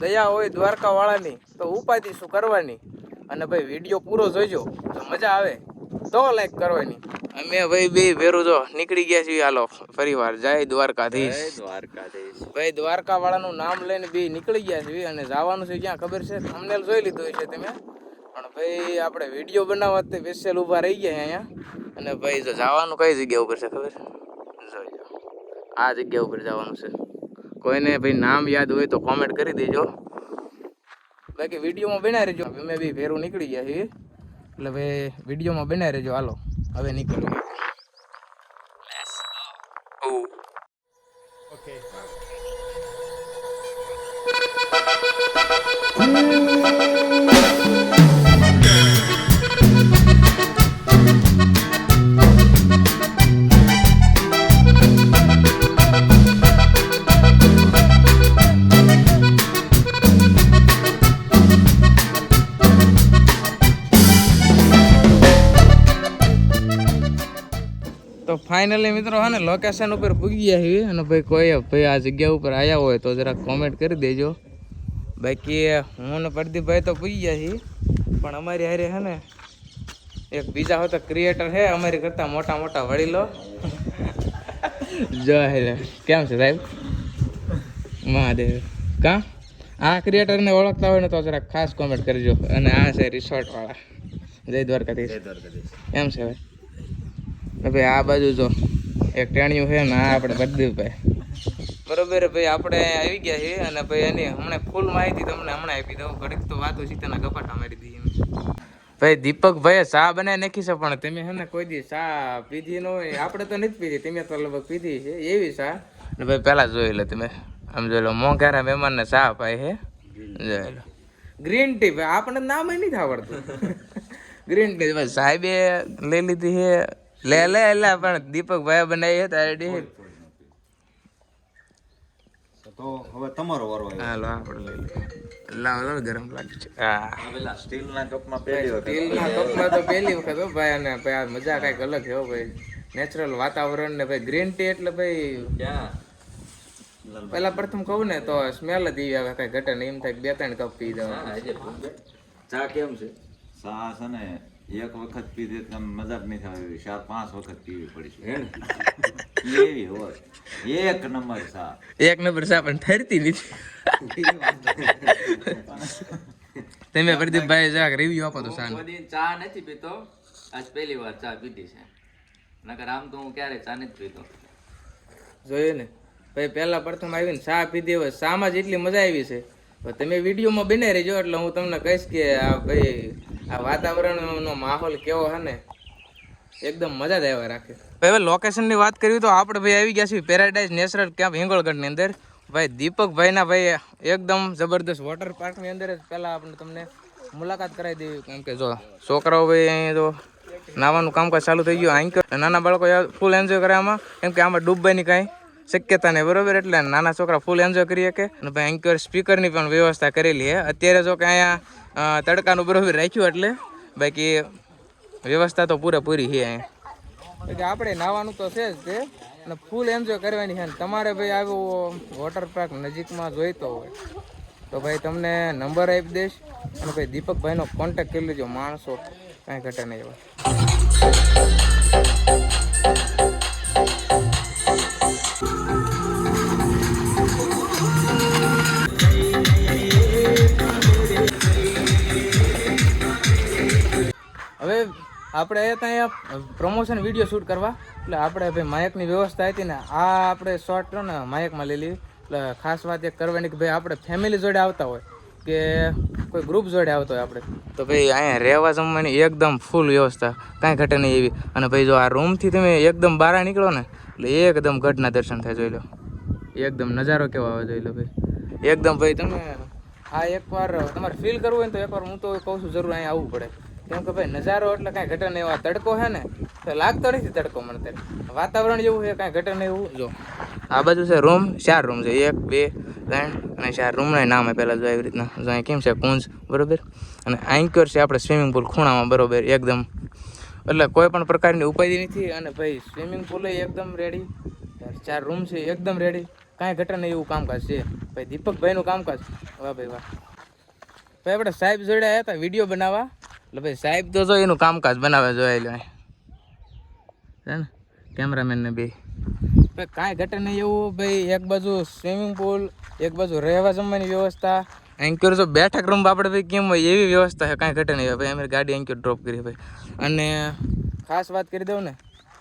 દયા હોય દ્વારકા વાળાની તો ઉપાધિ શું કરવાની. અને ભાઈ વિડીયો પૂરો જોઈજો તો મજા આવે તો લાઈક કરવાની. અમે ભાઈ બે ભેરું જો નીકળી ગયા છીએ. હાલો ફરી વાર જય દ્વારકાધીશ. ભાઈ દ્વારકા વાળાનું નામ લઈને બે નીકળી ગયા છીએ અને જવાનું છે ક્યાં ખબર છે? થંબનેલ જોઈ લીધું છે તમે. પણ ભાઈ આપણે વિડીયો બનાવવા તે સ્પેશિયલ ઊભા રહી ગયા અહીંયા. અને ભાઈ જો જવાનું કઈ જગ્યા ઉપર છે ખબર? જોઈજો આ જગ્યા ઉપર જવાનું છે. કોઈને ભાઈ નામ યાદ હોય તો કોમેન્ટ કરી દેજો. બાકી વિડીયોમાં બના રહેજો. અમે બી ફેરું નીકળી ગયા છીએ એટલે ભાઈ વિડીયોમાં બના રહેજો. હાલો હવે નીકળીએ. ઓકે તો ફાઇનલી મિત્રો હા ને લોકેશન ઉપર પૂગી ગયા છીએ. અને ભાઈ કોઈ ભાઈ આ જગ્યા ઉપર આવ્યા હોય તો જરાક કોમેન્ટ કરી દેજો. બાકી હું ને પ્રદીપભાઈ તો પૂગી ગયા છીએ પણ અમારી હારે હે ને એક બીજા હોય તો ક્રિએટર છે અમારી કરતા મોટા મોટા વડીલો. જો કેમ છે સાહેબ? મહાદેવ કા આ ક્રિએટરને ઓળખતા હોય ને તો જરાક ખાસ કોમેન્ટ કરજો. અને આ છે રિસોર્ટ વાળા. જય દ્વારકાધીશ. એમ છે ભાઈ? ભાઈ આ બાજુ જો એક ટેણિયું છે ને આ આપણે પ્રદીપભાઈ. બરોબર ભાઈ આપણે આવી ગયા છીએ અને ભાઈ એની હમણાં ફૂલ માહિતી તમને હમણાં આપી દઉં. ઘડીક તો વાતો સીતાના ગપાટા મારી દઈએ. ભાઈ દીપકભાઈએ ચા બનાવી નાખી છે પણ તમે છે ને કોઈ દી ચા પીધી ન હોય. આપણે તો નથી પીધી, તમે તો લગભગ પીધી છે એવી ચા. ને ભાઈ પહેલાં જોઈ લો તમે આમ જોઈ લો મોંઘારા મહેમાનને ચા પાય છે. જોઈ લો ગ્રીન ટી. ભાઈ આપણને નામ નથી આવડતું. ગ્રીન ટી ભાઈ સાહેબે લઈ લીધી છે. લે પણ દીપકભાઈ બનાવી હતા આઈડી. તો હવે તમારો વારો આવ્યો. હાલો આપણે લઈ લઈએ. લાવ ગરમ લાગે છે. હા સ્ટીલના કપમાં પહેલી વખત. સ્ટીલના કપમાં તો પહેલી વખત હો ભાઈ. અને ભાઈ આ મજા કાંઈક અલગ છે હો ભાઈ. નેચરલ વાતાવરણ ને ભાઈ ગ્રીન ટી એટલે ભાઈ પેલા પ્રથમ કહું ને તો સ્મેલ જ એવી આવે કાંઈ ઘટે ને એમ થાય 2-3 કપ પી જવા. ચા કેમ છે? ચા છે ને એક વખત પીધી તો મજા જ નહીં થાય. 4-5 વખત પીવી પડી છે એવી હોય. એક નંબર ચા. એક નંબર ચા પણ ઠરતી નથી. તમે પ્રદીપભાઈ જરાક રિવ્યુ આપો તો સારું. ચા નથી પીતો, આજ પહેલી વાર ચા પીધી છે. નકર આમ તો હું ક્યારે ચા નથી પીતો. જોયું ને ભાઈ પહેલા પ્રથમ આવીને ચા પીધી હોય. ચામાં જેટલી મજા આવી છે તમે વિડીયોમાં બને રહેજો એટલે હું તમને કહીશ કે આ ભાઈ આ વાતાવરણનો માહોલ કેવો છે ને એકદમ મજા જ આવ્યા રાખે. હવે લોકેશનની વાત કરી તો આપણે ભાઈ આવી ગયા છીએ પેરાડાઇઝ નેચરલ કેમ્પ હિંગોળગઢની અંદર. ભાઈ દીપકભાઈના ભાઈ એકદમ જબરદસ્ત વોટર પાર્કની અંદર જ પહેલાં આપણે તમને મુલાકાત કરાવી દેવી. કેમ કે જો છોકરાઓ ભાઈ અહીં તો નાવાનું કામકાજ ચાલુ થઈ ગયું. અહીં નાના બાળકો ફૂલ એન્જોય કરે આમાં. કેમ કે આમાં ડૂબવાની કાંઈ શક્યતા નહીં બરોબર. એટલે નાના છોકરા ફૂલ એન્જોય કરી શકે. અને ભાઈ એન્કર સ્પીકરની પણ વ્યવસ્થા કરેલી છે. અત્યારે જો કે અહીંયા તડકાનું બરોબર રાખ્યું એટલે બાકી વ્યવસ્થા તો પૂરેપૂરી છે અહીંયા. કે આપણે નાવાનું તો છે જ તે અને ફૂલ એન્જોય કરવાની છે. તમારે ભાઈ આવું વોટર પાર્ક નજીકમાં જોઈતો હોય તો ભાઈ તમને નંબર આપી દઈશ અને ભાઈ દીપકભાઈનો કોન્ટેક્ટ કરી લેજો. માણસો કાંઈ ઘટે નહીં એવા. હવે આપણે ત્યાં પ્રમોશન વિડીયો શૂટ કરવા એટલે આપણે ભાઈ માયકની વ્યવસ્થા હતી ને આ આપણે શોર્ટ ને માયકમાં લઈ લીધી. એટલે ખાસ વાત એક કરવાની કે ભાઈ આપણે ફેમિલી જોડે આવતા હોય કે કોઈ ગ્રુપ જોડે આવતો હોય આપણે તો ભાઈ અહીંયા રહેવા જમવાની એકદમ ફૂલ વ્યવસ્થા કાંઈ ઘટે નહીં એવી. અને ભાઈ જો આ રૂમથી તમે એકદમ બહાર નીકળો ને એટલે એકદમ ગઢના દર્શન થાય. જોઈ લો એકદમ નજારો કેવો આવે. જોઈ લો ભાઈ એકદમ ભાઈ તમે આ એકવાર તમારે ફીલ કરવું હોય ને તો એકવાર હું તો કહું છું જરૂર અહીંયા આવવું પડે. કેમ કે ભાઈ નજારો એટલે કાંઈ ઘટે નહીં. એવા તડકો છે ને તો લાગતો નથી તડકો મને. વાતાવરણ જેવું છે કાંઈ ઘટે નહીં એવું. જો આ બાજુ છે રૂમ. 4 રૂમ છે. 1 2 3 અને 4 રૂમના નામ છે પહેલાં જો એવી રીતના. જો અહીં કેમ છે કુંજ બરોબર. અને આંકર છે આપણે સ્વિમિંગ પુલ ખૂણામાં બરોબર એકદમ. એટલે કોઈ પણ પ્રકારની ઉપાધિ નથી. અને ભાઈ સ્વિમિંગ પુલ એકદમ રેડી. 4 રૂમ છે એકદમ રેડી. કાંઈ ઘટે નહીં એવું કામકાજ છે ભાઈ. દીપકભાઈનું કામકાજ વાહ ભાઈ વાહ. ભાઈ આપણે સાહેબ જોડે આવ્યા હતા વિડીયો બનાવવા, એટલે ભાઈ સાહેબ તો જો એનું કામકાજ બનાવે જોઈ લો છે ને કેમેરામેન ને બે. ભાઈ કાંઈ ઘટે નહીં એવું ભાઈ. એક બાજુ સ્વિમિંગ પુલ, એક બાજુ રહેવા જમવાની વ્યવસ્થા, એન્ક્યોર જો બેઠક રૂમ આપણે ભાઈ કેમ હોય એવી વ્યવસ્થા છે. કાંઈ ઘટે નહીં ભાઈ. અમે ગાડી એન્ક્યોર ડ્રોપ કરી ભાઈ. અને ખાસ વાત કરી દઉં ને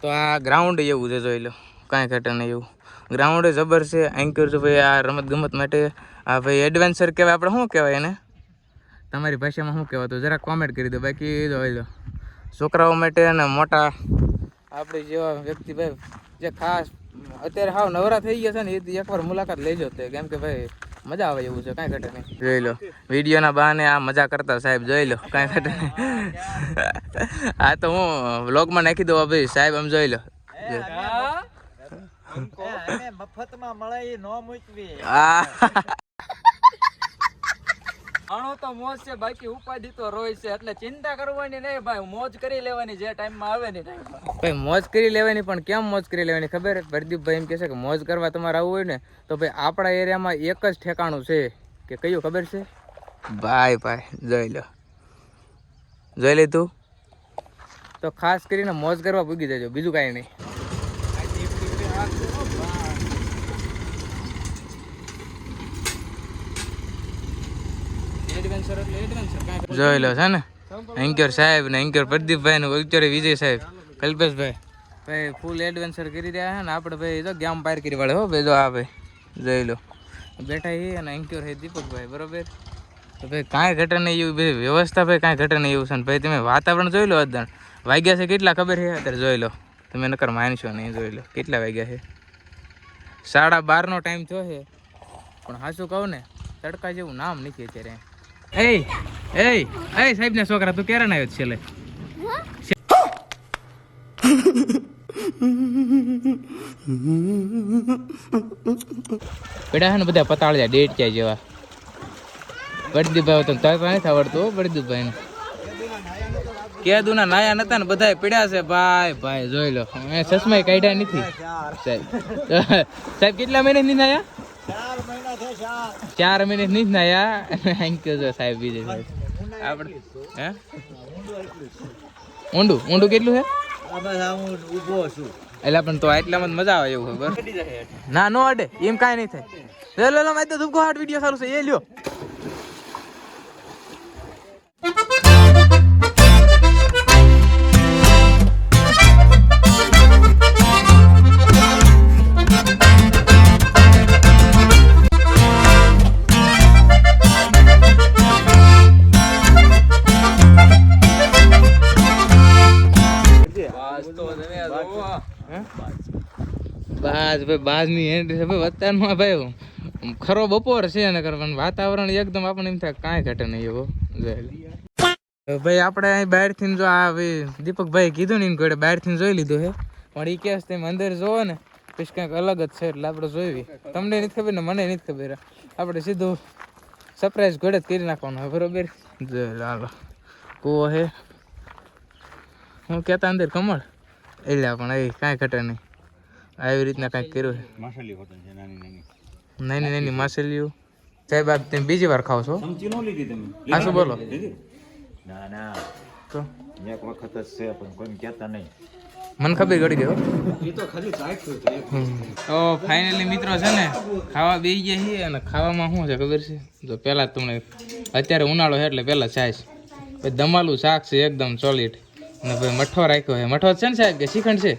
તો આ ગ્રાઉન્ડ એવું છે જોઈ લો, કાંઈ ઘટે નહીં એવું. ગ્રાઉન્ડ જબર છે. એન્ક્યોર જો ભાઈ આ રમતગમત માટે આ ભાઈ એડવેન્ચર કહેવાય, આપણે શું કહેવાય એને તમારી ભાષામાં શું કહેવાતું જરા કોમેન્ટ કરી દો. બાકી જોઈ લો છોકરાઓ માટે અને મોટા આપણે જેવા વ્યક્તિ ભાઈ જે ખાસ અત્યારે હાવ નવરા થઈ ગયા છે ને એ એકવાર મુલાકાત લેજો તે, કેમ કે ભાઈ મજા આવે એવું છે. કાંઈ ઘટે નહીં. જોઈ લો વિડીયોના બહાને આ મજા કરતા સાહેબ જોઈ લો, કાંઈ ઘટે નહીં. આ તો હું વ્લોગમાં નાખી દઉં ભાઈ સાહેબ આમ જોઈ લો. મફતમાં મળે એ ન મૂકવી. આણો તો મોજ છે, બાકી ઉપાધિ તો રોય છે, એટલે ચિંતા કરવાની નહીં ભાઈ. મોજ કરી લેવાની જે ટાઈમમાં આવે ને ટાઈમમાં. ભાઈ મોજ કરી લેવાની, પણ કેમ મોજ કરી લેવાની ખબર? પ્રદીપભાઈ એમ કહે છે કે મોજ કરવા તમારે આવવું હોય ને તો ભાઈ આપણા એરિયામાં એક જ ઠેકાણું છે. કે કયું ખબર છે? ભાઈ ભાઈ જોઈ લો, જોઈ લે તું તો ખાસ કરીને મોજ કરવા પૂગી જજો, બીજું કાંઈ નહીં. જોઈ લો છે ને એન્કર સાહેબ ને એન્કર પ્રદીપભાઈ ને એન્કર વિજય સાહેબ, કલ્પેશભાઈ ભાઈ ફૂલ એડવેન્ચર કરી રહ્યા છે ને. આપણે ભાઈ જો ગેમ પાર કરી વાળે હો ભાઈ. જો આ ભાઈ જોઈ લો બેઠા છે અને એન્કર છે દીપકભાઈ, બરોબર. તો ભાઈ કાંઈ ઘટે નહીં એવું ભાઈ વ્યવસ્થા ભાઈ કાંઈ ઘટે નહીં એવું છે ને ભાઈ. તમે વાતાવરણ જોઈ લો અત્યારે વાગ્યા છે કેટલા ખબર છે અત્યારે જોઈ લો તમે, નકર માનશો નહીં. જોઈ લો કેટલા વાગ્યા છે, 12:30 ટાઈમ થયો છે. પણ હાચું કહું ને તડકા જેવું નામ નથી અત્યારે. એ સાહેબ ના છોકરા તું ક્યારે આવ્યો છેલ્લે? પેડા ને બધા પતાળ્યા ડેટ ક્યાં જેવા. પ્રદીપભાઈ તો નથી આવડતું પ્રદીપભાઈ ને. કેદુના નાયા નતા ને બધા પીડ્યા છે ભાઈ ભાઈ જોઈ લો. ચશ્મા કાઢ્યા નથી સાહેબ. સાહેબ કેટલા મહિને નહીં નાયા? 4 મહિને નહીં નાયા. થેન્ક યુ સાહેબ બીજે સાહેબ. આપણે હે ઊંડું કેટલું છે? એટલે પણ તો એટલામાં મજા આવે એવું ખબર ના નો અડે એમ કાંઈ નહીં થાય. લો મેં તો ધૂપકો હાટ વિડીયો સારું છે એ લ્યો. બાજની એન્ટ્રી છે ભાઈ. અત્યારમાં ભાઈ ખરો બપોર છે ને કરવાનું વાતાવરણ એકદમ આપણને એમ થાય કાંઈ ઘટે નહીં એવું. ભાઈ આપણે અહીં બહારથી જો આ ભાઈ દીપકભાઈ કીધું ને એને બહારથી જોઈ લીધું છે, પણ એ કેસ તમે અંદર જોવો ને પછી કંઈક અલગ જ છે. એટલે આપણે જોઈવી, તમને નથી ખબર ને મને નથી ખબર, આપણે સીધું સરપ્રાઈઝ ઘોડે જ કરી નાખવાનું હોય, બરોબર. હાલો કૂવો છે હું કહેતા અંદર કમળ એટલે પણ એ કાંઈ ઘટે નહીં. આવી રીતના કાંઈક કર્યું છે. નાની માછલીઓ સાહેબ આપ તમે બીજી વાર ખાવ છો? હા શું બોલો? ના તો એક વખત જ છે પણ કોઈ કહેતા નહીં. મને ખબર ગળી ગયો. તો ફાઇનલી મિત્રો છે ને ખાવા બેસી ગયા છીએ. અને ખાવામાં શું છે ખબર છે? જો પહેલાં તમને અત્યારે ઉનાળો છે એટલે પહેલાં છાશ, પછી દમાલું શાક છે એકદમ સોલિડ, અને ભાઈ મઠો રાખ્યો છે. મઠો છે ને સાહેબ કે શ્રીખંડ છે?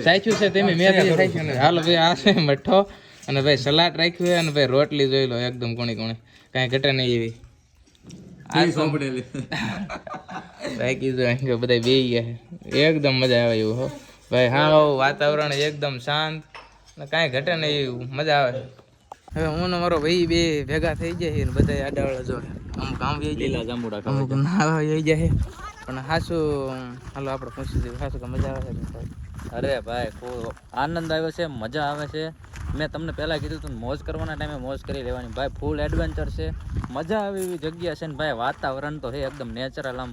સાચું છે તમે મેં સાચું. હાલો ભાઈ આ છે મઠો, અને ભાઈ સલાડ રાખ્યું છે, અને ભાઈ રોટલી જોઈ લો એકદમ કોણી કાંઈ ઘટે નહીં એવી. બાકી જો બધા બે ગયા એકદમ મજા આવે એવું હો ભાઈ. હા વાતાવરણ એકદમ શાંત ને કાંઈ ઘટે નહીં એવું મજા આવે. હવે હું ને મારો ભાઈ બે ભેગા થઈ જાય ને બધા આડાવાળા જો અમુક આમ લીલા જાંબુડા અમુક ના આવી જાય. પણ હાસું હાલો આપણે પૂછી દઈએ હાસું કે મજા આવે છે? અરે ભાઈ ખૂબ આનંદ આવ્યો છે, મજા આવે છે. મેં તમને પહેલાં કીધું હતું મોજ કરવાના ટાઈમે મોજ કરી લેવાની ભાઈ. ફૂલ એડવેન્ચર છે, મજા આવે એવી જગ્યા છે ને ભાઈ. વાતાવરણ તો છે એકદમ નેચરલ, આમ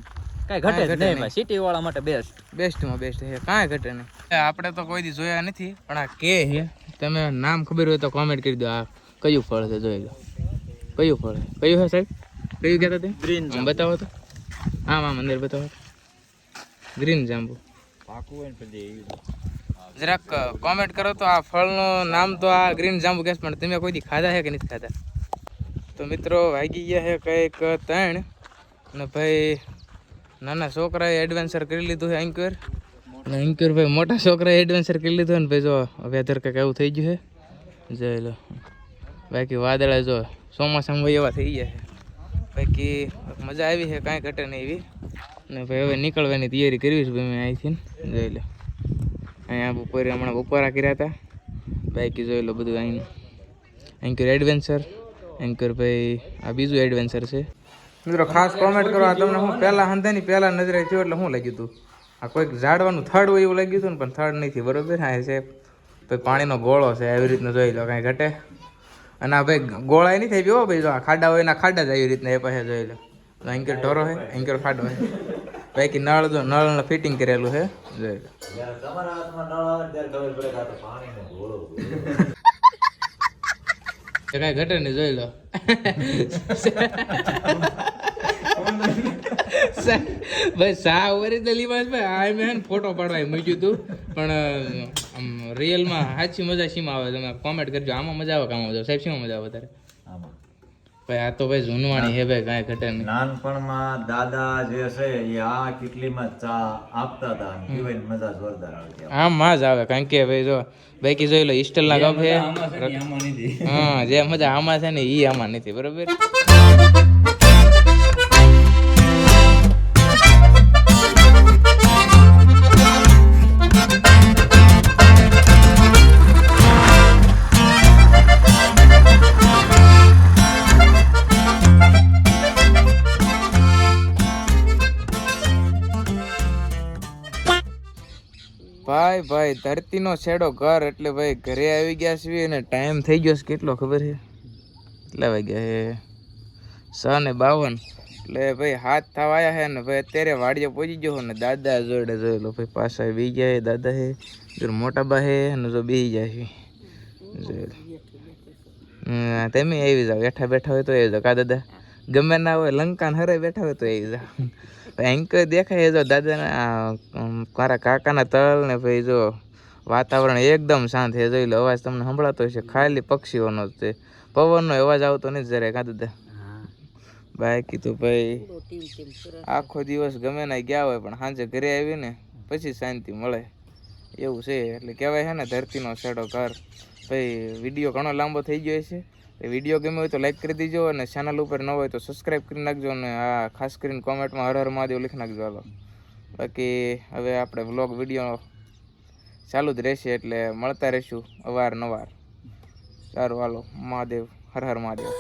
કાંઈ ઘટે જ નહીં ભાઈ, સિટી વાળા માટે બેસ્ટ. બેસ્ટમાં બેસ્ટ છે, કાંઈ ઘટે નહીં. આપણે તો કોઈ દી જોયા નથી, પણ આ કે છે, તમે નામ ખબર હોય તો કોમેન્ટ કરી દો. આ કયું ફળ છે જોઈ લો. કયું ફળ છે? કયું છે સાહેબ? કયું કહેતા તે? ગ્રીન આમ બતાવો તો. આમ અંદર બતાવો. ગ્રીન જાંબુ. પાકું હોય ને પછી જરાક કોમેન્ટ કરો તો આ ફળનું નામ તો આ ગ્રીન જાંબુ કહેશ, પણ તમે કોઈ દી ખાધા છે કે નથી ખાધા? તો મિત્રો વાગી ગયા છે કંઈક 3 અને ભાઈ નાના છોકરાએ એડવેન્ચર કરી લીધું છે એન્કર, અને એન્કર ભાઈ મોટા છોકરાએ એડવેન્ચર કરી લીધું ને ભાઈ જો વેધર કંઈક એવું થઈ ગયું છે જોઈ લો. બાકી વાદળા જો ચોમાસામાં એવા થઈ ગયા છે. બાકી મજા આવી છે, કાંઈ ઘટે નહીં એવી. અને ભાઈ હવે નીકળવાની તૈયારી કરવી છે ભાઈ મેં અહીંથી. જોઈ લો અહીંયા બપોરે હમણાં બપોરા કર્યા હતા. બાકી જોઈ લો બધું અહીં એન્કર એડવેન્ચર. એન્કર ભાઈ આ બીજું એડવેન્ચર છે. મિત્રો ખાસ કોમેન્ટ કરો આ તમને હું પહેલાં હંધાની પહેલાં નજરે થયું એટલે શું લાગ્યું હતું? આ કોઈક ઝાડવાનું થડ હોય એવું લાગ્યું હતું ને, પણ થડ નથી બરોબર. હા છે ભાઈ પાણીનો ગોળો છે, આવી રીતના જોઈ લો, કાંઈ ઘટે. અને આ ભાઈ ગોળાય નહીં થઈ ગયો ભાઈ, જો આ ખાડા હોય એના ખાડા જ આવી રીતના એ પાસે જોઈ લો. એન્કર ઢોરો છે, એન્કર ખાડો છે. બાકી નળ જો નળને ફિટિંગ કરેલું છે જોઈ લો. તમારા હાથમાં નળ આવે ત્યારે ખબર પડે કે આ તો પાણીનો ઘોડો. કાંઈ ઘટે નહીં જોઈ લો. ભાઈ સા ઓરિજિનલ ઈમાજ ભાઈ આ મેં ફોટો પાડવા મૂક્યું હતું, પણ આમ રિયલમાં સાચી મજા શીમાં આવે તમે કોમેન્ટ કરજો. આમાં મજા આવે કે આમાં મજા આવે? સાહેબ શીમાં મજા આવે વધારે? ભાઈ આ તો ભાઈ જૂનવાણી હે ભાઈ, કાંઈ ઘટે નહીં. નાનપણમાં દાદા જે છે એ આ કેટલીમાં ચા આપતા હતા અને પીવાની મજા જોરદાર આવતી. આમાં જ આવે, કારણ કે ભાઈ જો બાકી જોઈ લો સ્ટીલના કપ છે. હા જે મજા આમાં છે ને એ આમાં નથી બરોબર. ભાઈ ધરતીનો છેડો ઘર એટલે ભાઈ ઘરે આવી ગયા છીએ અને ટાઈમ થઈ ગયો છે કેટલો ખબર છે? કેટલા વાગ્યા છે? 6:52. એટલે ભાઈ હાથ થવા આવ્યા છે ને ભાઈ અત્યારે વાડીએ પહોંચી ગયો ને દાદા જોડે જોઈ લો ભાઈ પાછા બી ગયા દાદા છે, જો મોટા બા છે અને જો બી જાય છે જોઈ લો. તમે આવી જાઓ, બેઠા બેઠા હોય તો આવી જાઓ કા દાદા? ગમે ના હોય લંકાને હરે બેઠા હોય તો આવી જાઓ. એન્ક દેખાય જો દાદાના મારા કાકાના તળ ને ભાઈ જો વાતાવરણ એકદમ શાંત છે જોઈ લો. અવાજ તમને સંભળાતો હશે, ખાલી પક્ષીઓનો જ છે, પવનનો અવાજ આવતો નથી જરાય કા દાદા? બાકી તો ભાઈ આખો દિવસ ગમે ના ગયા હોય પણ સાંજે ઘરે આવીને પછી શાંતિ મળે એવું છે. એટલે કહેવાય છે ને ધરતીનો છેડો ઘર. ભાઈ વિડીયો ઘણો લાંબો થઈ ગયો છે. વિડીયો ગમ્યો હોય તો લાઈક કરી દીજો અને ચેનલ ઉપર ન હોય તો સબસ્ક્રાઈબ કરી નાખજો અને આ ખાસ કરીને કોમેન્ટમાં હર હર મહાદેવ લખી નાખજો. હાલો બાકી હવે આપણે વ્લોગ વિડીયો ચાલુ જ રહેશે એટલે મળતા રહીશું અવારનવાર. સારું હાલો, મહાદેવ, હર હર મહાદેવ.